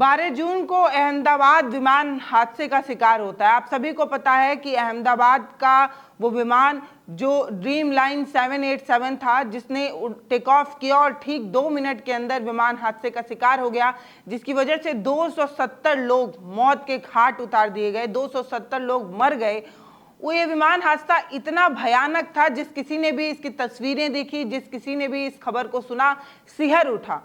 12 जून को अहमदाबाद विमान हादसे का शिकार होता है। आप सभी को पता है कि अहमदाबाद का वो विमान जो ड्रीम लाइन 787 था, जिसने टेक ऑफ किया और ठीक 2 मिनट के अंदर विमान हादसे का शिकार हो गया, जिसकी वजह से 270 लोग मौत के घाट उतार दिए गए, 270 लोग मर गए। वो ये विमान हादसा इतना भयानक था, जिस किसी ने भी इसकी तस्वीरें देखी, जिस किसी ने भी इस खबर को सुना, सिहर उठा।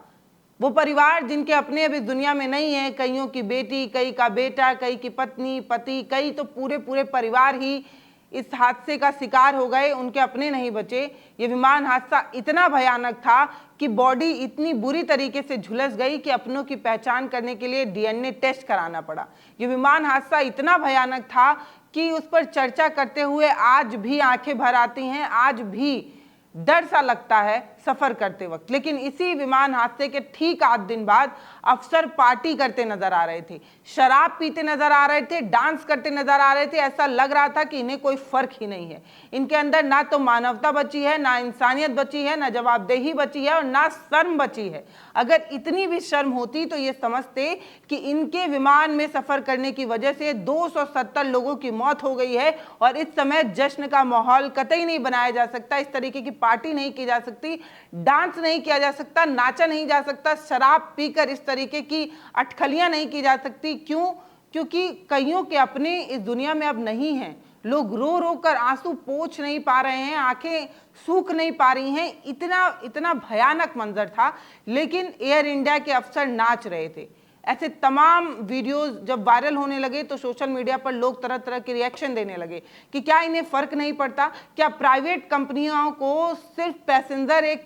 वो परिवार जिनके अपने अब इस दुनिया में नहीं है, कईयों की बेटी, कई का बेटा, कई की पत्नी, पति, कई तो पूरे परिवार ही इस हादसे का शिकार हो गए, उनके अपने नहीं बचे। ये विमान हादसा इतना भयानक था कि बॉडी इतनी बुरी तरीके से झुलस गई कि अपनों की पहचान करने के लिए डीएनए टेस्ट कराना पड़ा। ये विमान हादसा इतना भयानक था कि उस पर चर्चा करते हुए आज भी आंखें भर आती हैं, आज भी डर सा लगता है सफर करते वक्त। लेकिन इसी विमान हादसे के ठीक 8 दिन बाद अफसर पार्टी करते नजर आ रहे थे, शराब पीते नजर आ रहे थे, डांस करते नजर आ रहे थे। ऐसा लग रहा था कि इन्हें कोई फर्क ही नहीं है। इनके अंदर ना तो मानवता बची है, ना इंसानियत बची है, ना जवाबदेही बची है और ना शर्म बची है। अगर इतनी भी शर्म होती तो ये समझते कि इनके विमान में सफर करने की वजह से 270 लोगों की मौत हो गई है और इस समय जश्न का माहौल कतई नहीं बनाया जा सकता, इस तरीके की पार्टी नहीं की जा सकती, डांस नहीं किया जा सकता, नाचा नहीं जा सकता, शराब पीकर इस तरीके की अटखलियां नहीं की जा सकती। क्यों? क्योंकि कईयों के अपने इस दुनिया में अब नहीं हैं। लोग रो रो कर आंसू पोंछ नहीं पा रहे हैं, आंखें सूख नहीं पा रही हैं। इतना भयानक मंजर था, लेकिन एयर इंडिया के अफसर नाच रहे थे। ऐसे तमाम वीडियोस जब वायरल होने लगे तो सोशल मीडिया पर लोग तरह तरह के रिएक्शन देने लगे कि क्या इन्हें फर्क नहीं पड़ता, क्या प्राइवेट कंपनियों को सिर्फ पैसेंजर एक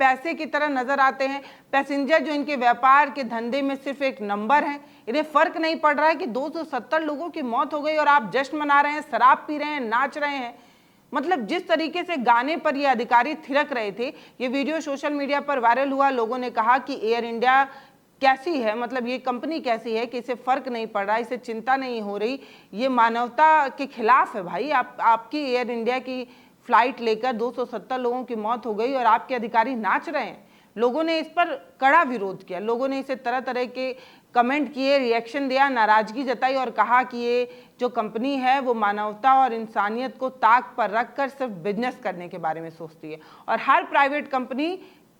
पैसे की तरह नजर आते हैं, पैसेंजर जो इनके व्यापार के धंधे में सिर्फ एक नंबर है। इन्हें फर्क नहीं पड़ रहा है कि 270 लोगों की मौत हो गई और आप जश्न मना रहे हैं, शराब पी रहे हैं, नाच रहे हैं। मतलब जिस तरीके से गाने पर ये अधिकारी थिरक रहे थे, ये वीडियो सोशल मीडिया पर वायरल हुआ। लोगों ने कहा कि एयर इंडिया कैसी है, मतलब ये कंपनी कैसी है कि इसे फर्क नहीं पड़ रहा, इसे चिंता नहीं हो रही, ये मानवता के खिलाफ है। भाई आपकी एयर इंडिया की फ्लाइट लेकर 270 लोगों की मौत हो गई और आपके अधिकारी नाच रहे हैं। लोगों ने इस पर कड़ा विरोध किया, लोगों ने इसे तरह तरह के कमेंट किए, रिएक्शन दिया, नाराजगी जताई और कहा कि ये जो कंपनी है वो मानवता और इंसानियत को ताक पर रखकर सिर्फ बिजनेस करने के बारे में सोचती है। और हर प्राइवेट कंपनी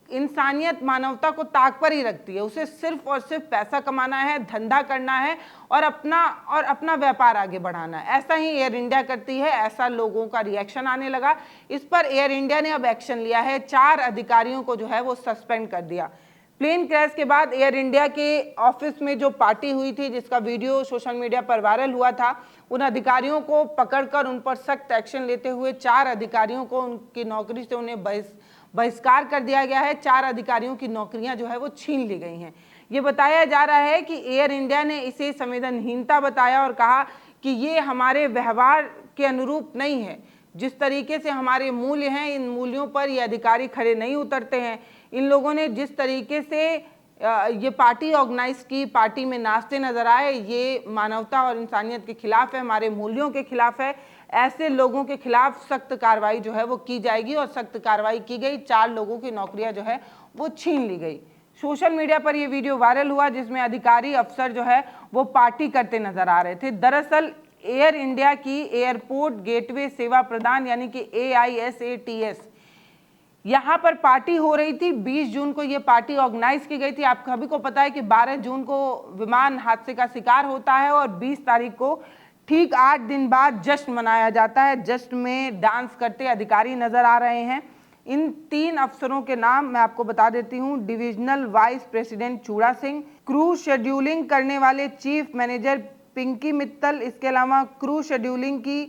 इंसानियत, मानवता को ताक पर ही रखती है। उसे सिर्फ और सिर्फ पैसा कमाना है, धंधा करना है और अपना व्यापार आगे बढ़ाना है। ऐसा ही एयर इंडिया करती है। ऐसा लोगों का रिएक्शन आने लगा। इस पर एयर इंडिया ने अब एक्शन लिया है। 4 अधिकारियों को जो है वो सस्पेंड कर दिया। प्लेन क्रैश के बाद एयर इंडिया के ऑफिस में जो पार्टी हुई थी, जिसका वीडियो सोशल मीडिया पर वायरल हुआ था, उन अधिकारियों को पकड़कर उन पर सख्त एक्शन लेते हुए 4 अधिकारियों को उनकी नौकरी से उन्हें बहिष्कार कर दिया गया है। 4 अधिकारियों की नौकरियां जो है वो छीन ली गई हैं। ये बताया जा रहा है कि एयर इंडिया ने इसे संवेदनहीनता बताया और कहा कि ये हमारे व्यवहार के अनुरूप नहीं है। जिस तरीके से हमारे मूल्य हैं, इन मूल्यों पर ये अधिकारी खड़े नहीं उतरते हैं। इन लोगों ने जिस तरीके से ये पार्टी ऑर्गेनाइज की, पार्टी में नाचते नजर आए, ये मानवता और इंसानियत के खिलाफ है, हमारे मूल्यों के खिलाफ है। ऐसे लोगों के खिलाफ सख्त कार्रवाई जो है वो की जाएगी और सख्त कार्रवाई की गई। 4 लोगों की नौकरियां जो है वो छीन ली गई। सोशल मीडिया पर ये वीडियो वायरल हुआ जिसमें अधिकारी अफसर जो है वो पार्टी करते नजर आ रहे थे। दरअसल एयर इंडिया की एयरपोर्ट गेटवे सेवा प्रदान यानी कि AISATS, यहाँ पर पार्टी हो रही थी। 20 जून को ये पार्टी ऑर्गेनाइज की गई थी। आप सभी को पता है कि 12 जून को विमान हादसे का शिकार होता है और 20 तारीख को ठीक 8 दिन बाद जश्न मनाया जाता है। जश्न में डांस करते अधिकारी नजर आ रहे हैं। इन 3 अफसरों के नाम मैं आपको बता देती हूँ। डिविजनल वाइस प्रेसिडेंट चूड़ा सिंह, क्रू शेड्यूलिंग करने वाले चीफ मैनेजर पिंकी मित्तल, इसके अलावा क्रू शेड्यूलिंग की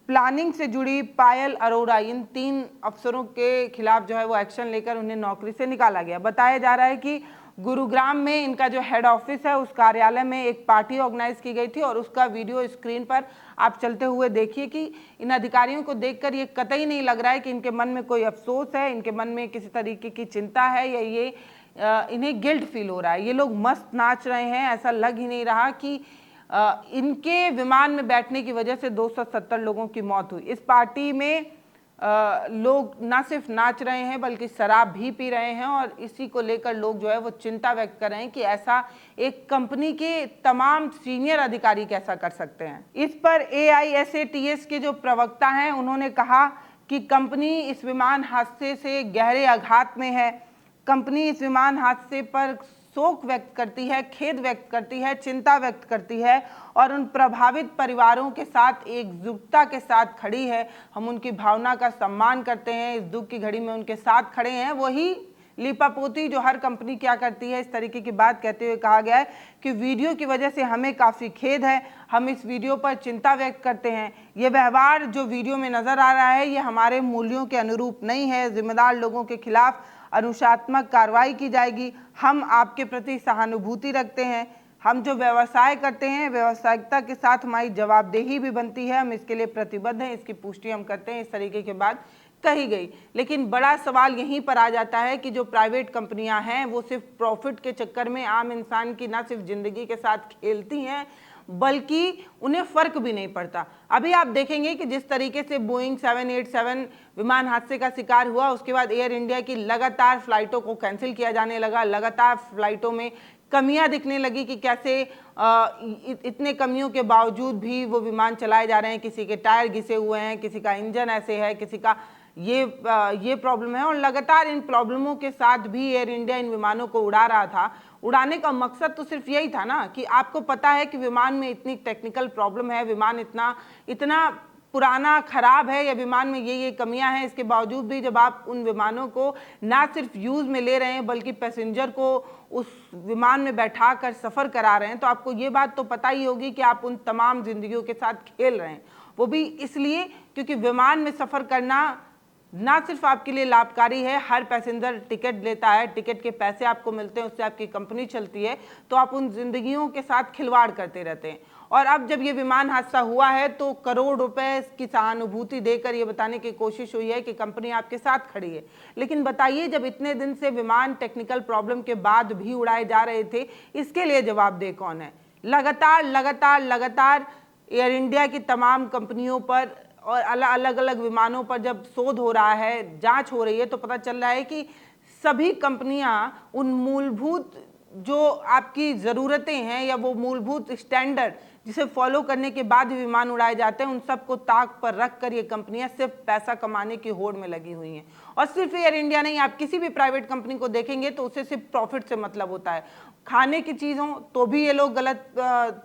प्लानिंग से जुड़ी पायल अरोड़ा। इन 3 अफसरों के खिलाफ जो है वो एक्शन लेकर उन्हें नौकरी से निकाला गया। बताया जा रहा है कि गुरुग्राम में इनका जो हेड ऑफिस है, उस कार्यालय में एक पार्टी ऑर्गेनाइज की गई थी और उसका वीडियो स्क्रीन पर आप चलते हुए देखिए कि इन अधिकारियों को देखकर ये कतई नहीं लग रहा है कि इनके मन में कोई अफसोस है, इनके मन में किसी तरीके की चिंता है या ये इन्हें गिल्ट फील हो रहा है। ये लोग मस्त नाच रहे हैं। ऐसा लग ही नहीं रहा कि इनके विमान में बैठने की वजह से 270 लोगों की मौत हुई। इस पार्टी में लोग ना सिर्फ नाच रहे हैं बल्कि शराब भी पी रहे हैं, और इसी को लेकर लोग जो है वो चिंता व्यक्त कर रहे हैं कि ऐसा एक कंपनी के तमाम सीनियर अधिकारी कैसा कर सकते हैं। इस पर AISATS के जो प्रवक्ता हैं उन्होंने कहा कि कंपनी इस विमान हादसे से गहरे आघात में है। कंपनी इस विमान हादसे पर शोक व्यक्त करती है, खेद व्यक्त करती है, चिंता व्यक्त करती है और उन प्रभावित परिवारों के साथ एकजुटता के साथ खड़ी है। हम उनकी भावना का सम्मान करते हैं, इस दुख की घड़ी में उनके साथ खड़े हैं। वही लीपापोती जो हर कंपनी क्या करती है, इस तरीके की बात कहते हुए कहा गया है कि वीडियो की वजह से हमें काफ़ी खेद है, हम इस वीडियो पर चिंता व्यक्त करते हैं। ये व्यवहार जो वीडियो में नज़र आ रहा है ये हमारे मूल्यों के अनुरूप नहीं है। जिम्मेदार लोगों के खिलाफ अनुशासनात्मक कार्रवाई की जाएगी। हम आपके प्रति सहानुभूति रखते हैं। हम जो व्यवसाय करते हैं व्यावसायिकता के साथ हमारी जवाबदेही भी बनती है, हम इसके लिए प्रतिबद्ध हैं, इसकी पुष्टि हम करते हैं। इस तरीके की बात कही गई। लेकिन बड़ा सवाल यहीं पर आ जाता है कि जो प्राइवेट कंपनियां हैं वो सिर्फ प्रॉफिट के चक्कर में आम इंसान की ना सिर्फ जिंदगी के साथ खेलती हैं बल्कि उन्हें फर्क भी नहीं पड़ता। अभी आप देखेंगे कि जिस तरीके से बोइंग 787 विमान हादसे का शिकार हुआ, उसके बाद एयर इंडिया की लगातार फ्लाइटों को कैंसिल किया जाने लगा, लगातार फ्लाइटों में कमियां दिखने लगी कि कैसे इतने कमियों के बावजूद भी वो विमान चलाए जा रहे हैं। किसी के टायर घिसे हुए हैं, किसी का इंजन ऐसे है, किसी का ये प्रॉब्लम है, और लगातार इन प्रॉब्लमों के साथ भी एयर इंडिया इन विमानों को उड़ा रहा था। उड़ाने का मकसद तो सिर्फ यही था ना कि आपको पता है कि विमान में इतनी टेक्निकल प्रॉब्लम है, विमान इतना पुराना खराब है या विमान में ये कमियां हैं, इसके बावजूद भी जब आप उन विमानों को ना सिर्फ यूज़ में ले रहे हैं बल्कि पैसेंजर को उस विमान में बैठा कर सफ़र करा रहे हैं, तो आपको ये बात तो पता ही होगी कि आप उन तमाम जिंदगियों के साथ खेल रहे हैं। वो भी इसलिए क्योंकि विमान में सफ़र करना ना सिर्फ आपके लिए लाभकारी है, हर पैसेंजर टिकट लेता है, टिकट के पैसे आपको मिलते हैं, उससे आपकी कंपनी चलती है, तो आप उन जिंदगियों के साथ खिलवाड़ करते रहते हैं। और अब जब ये विमान हादसा हुआ है तो करोड़ रुपए की सहानुभूति देकर ये बताने की कोशिश हुई है कि कंपनी आपके साथ खड़ी है। लेकिन बताइए, जब इतने दिन से विमान टेक्निकल प्रॉब्लम के बाद भी उड़ाए जा रहे थे, इसके लिए जवाबदेह कौन है? लगातार एयर इंडिया की तमाम कंपनियों पर और अलग अलग विमानों पर जब शोध हो रहा है, जांच हो रही है, तो पता चल रहा है कि सभी कंपनियां उन मूलभूत जो आपकी ज़रूरतें हैं या वो मूलभूत स्टैंडर्ड जिसे फॉलो करने के बाद ही विमान उड़ाए जाते हैं, उन सबको ताक पर रख कर ये कंपनियां सिर्फ पैसा कमाने की होड़ में लगी हुई हैं। और सिर्फ एयर इंडिया नहीं, आप किसी भी प्राइवेट कंपनी को देखेंगे तो उसे सिर्फ प्रॉफिट से मतलब होता है। खाने की चीज़ हो तो भी ये लोग गलत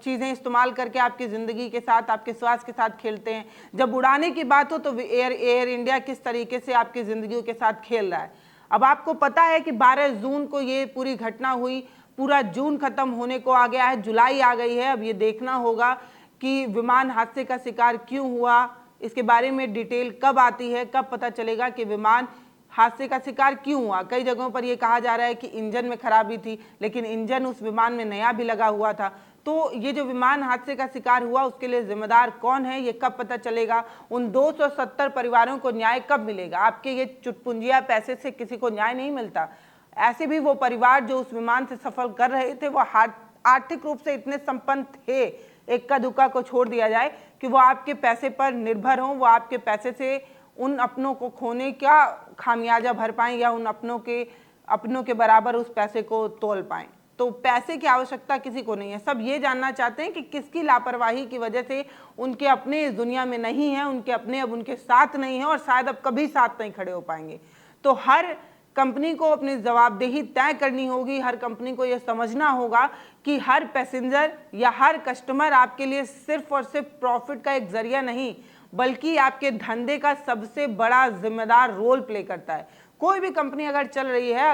चीज़ें इस्तेमाल करके आपकी ज़िंदगी के साथ, आपके स्वास्थ्य के साथ खेलते हैं। जब उड़ाने की बात हो तो एयर इंडिया किस तरीके से आपकी ज़िंदगियों के साथ खेल रहा है। अब आपको पता है कि 12 जून को ये पूरी घटना हुई, पूरा जून खत्म होने को आ गया है, जुलाई आ गई है। अब ये देखना होगा कि विमान हादसे का शिकार क्यों हुआ, इसके बारे में डिटेल कब आती है, कब पता चलेगा कि विमान हादसे का शिकार क्यों हुआ। कई जगहों पर यह कहा जा रहा है कि इंजन में खराबी थी, लेकिन इंजन उस विमान में नया भी लगा हुआ था। तो ये जो विमान हादसे का शिकार हुआ उसके लिए जिम्मेदार कौन है, ये कब पता चलेगा। उन 270 परिवारों को न्याय कब मिलेगा। आपके ये चुटपुंजिया पैसे से किसी को न्याय नहीं मिलता। ऐसे भी वो परिवार जो उस विमान से सफर कर रहे थे वो आर्थिक रूप से इतने संपन्न थे, इक्का दुक्का को छोड़ दिया जाए, कि वो आपके पैसे पर निर्भर हों, वो आपके पैसे से उन अपनों को खोने का खामियाजा भर पाएं या उन अपनों के बराबर उस पैसे को तोल पाएं। तो पैसे की आवश्यकता किसी को नहीं है। सब ये जानना चाहते हैं कि किसकी लापरवाही की वजह से उनके अपने इस दुनिया में नहीं हैं, उनके अपने अब उनके साथ नहीं हैं और शायद अब कभी साथ नहीं खड़े हो पाएंगे। तो हर कंपनी को अपनी जवाबदेही तय करनी होगी। हर कंपनी को यह समझना होगा कि हर पैसेंजर या हर कस्टमर आपके लिए सिर्फ और सिर्फ प्रॉफिट का एक जरिया नहीं बल्कि आपके धंधे का सबसे बड़ा जिम्मेदार रोल प्ले करता है। कोई भी कंपनी अगर चल रही है,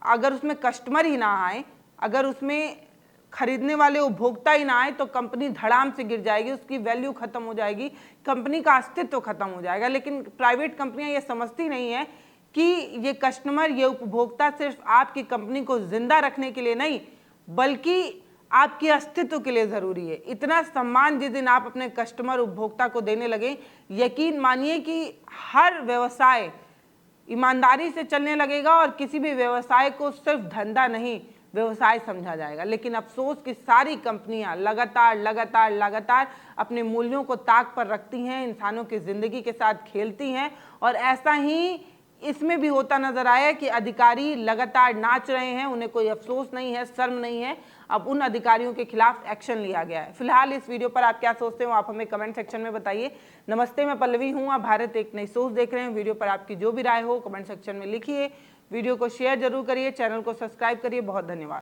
अगर उसमें कस्टमर ही ना आए, अगर उसमें खरीदने वाले उपभोक्ता ही ना आए, तो कंपनी धड़ाम से गिर जाएगी, उसकी वैल्यू खत्म हो जाएगी, कंपनी का अस्तित्व खत्म हो जाएगा। लेकिन प्राइवेट कंपनियां ये समझती नहीं है कि ये कस्टमर, ये उपभोक्ता सिर्फ आपकी कंपनी को जिंदा रखने के लिए नहीं बल्कि आपके अस्तित्व के लिए ज़रूरी है। इतना सम्मान जिस दिन आप अपने कस्टमर उपभोक्ता को देने लगे, यकीन मानिए कि हर व्यवसाय ईमानदारी से चलने लगेगा और किसी भी व्यवसाय को सिर्फ धंधा नहीं व्यवसाय समझा जाएगा। लेकिन अफसोस कि सारी कंपनियां लगातार अपने मूल्यों को ताक पर रखती हैं, इंसानों की ज़िंदगी के साथ खेलती हैं। और ऐसा ही इसमें भी होता नजर आया कि अधिकारी लगातार नाच रहे हैं, उन्हें कोई अफसोस नहीं है, शर्म नहीं है। अब उन अधिकारियों के खिलाफ एक्शन लिया गया है। फिलहाल इस वीडियो पर आप क्या सोचते हो, आप हमें कमेंट सेक्शन में बताइए। नमस्ते, मैं पल्लवी हूँ, आप भारत एक नई सोच देख रहे हैं। वीडियो पर आपकी जो भी राय हो कमेंट सेक्शन में लिखिए। वीडियो को शेयर जरूर करिए, चैनल को सब्सक्राइब करिए। बहुत धन्यवाद।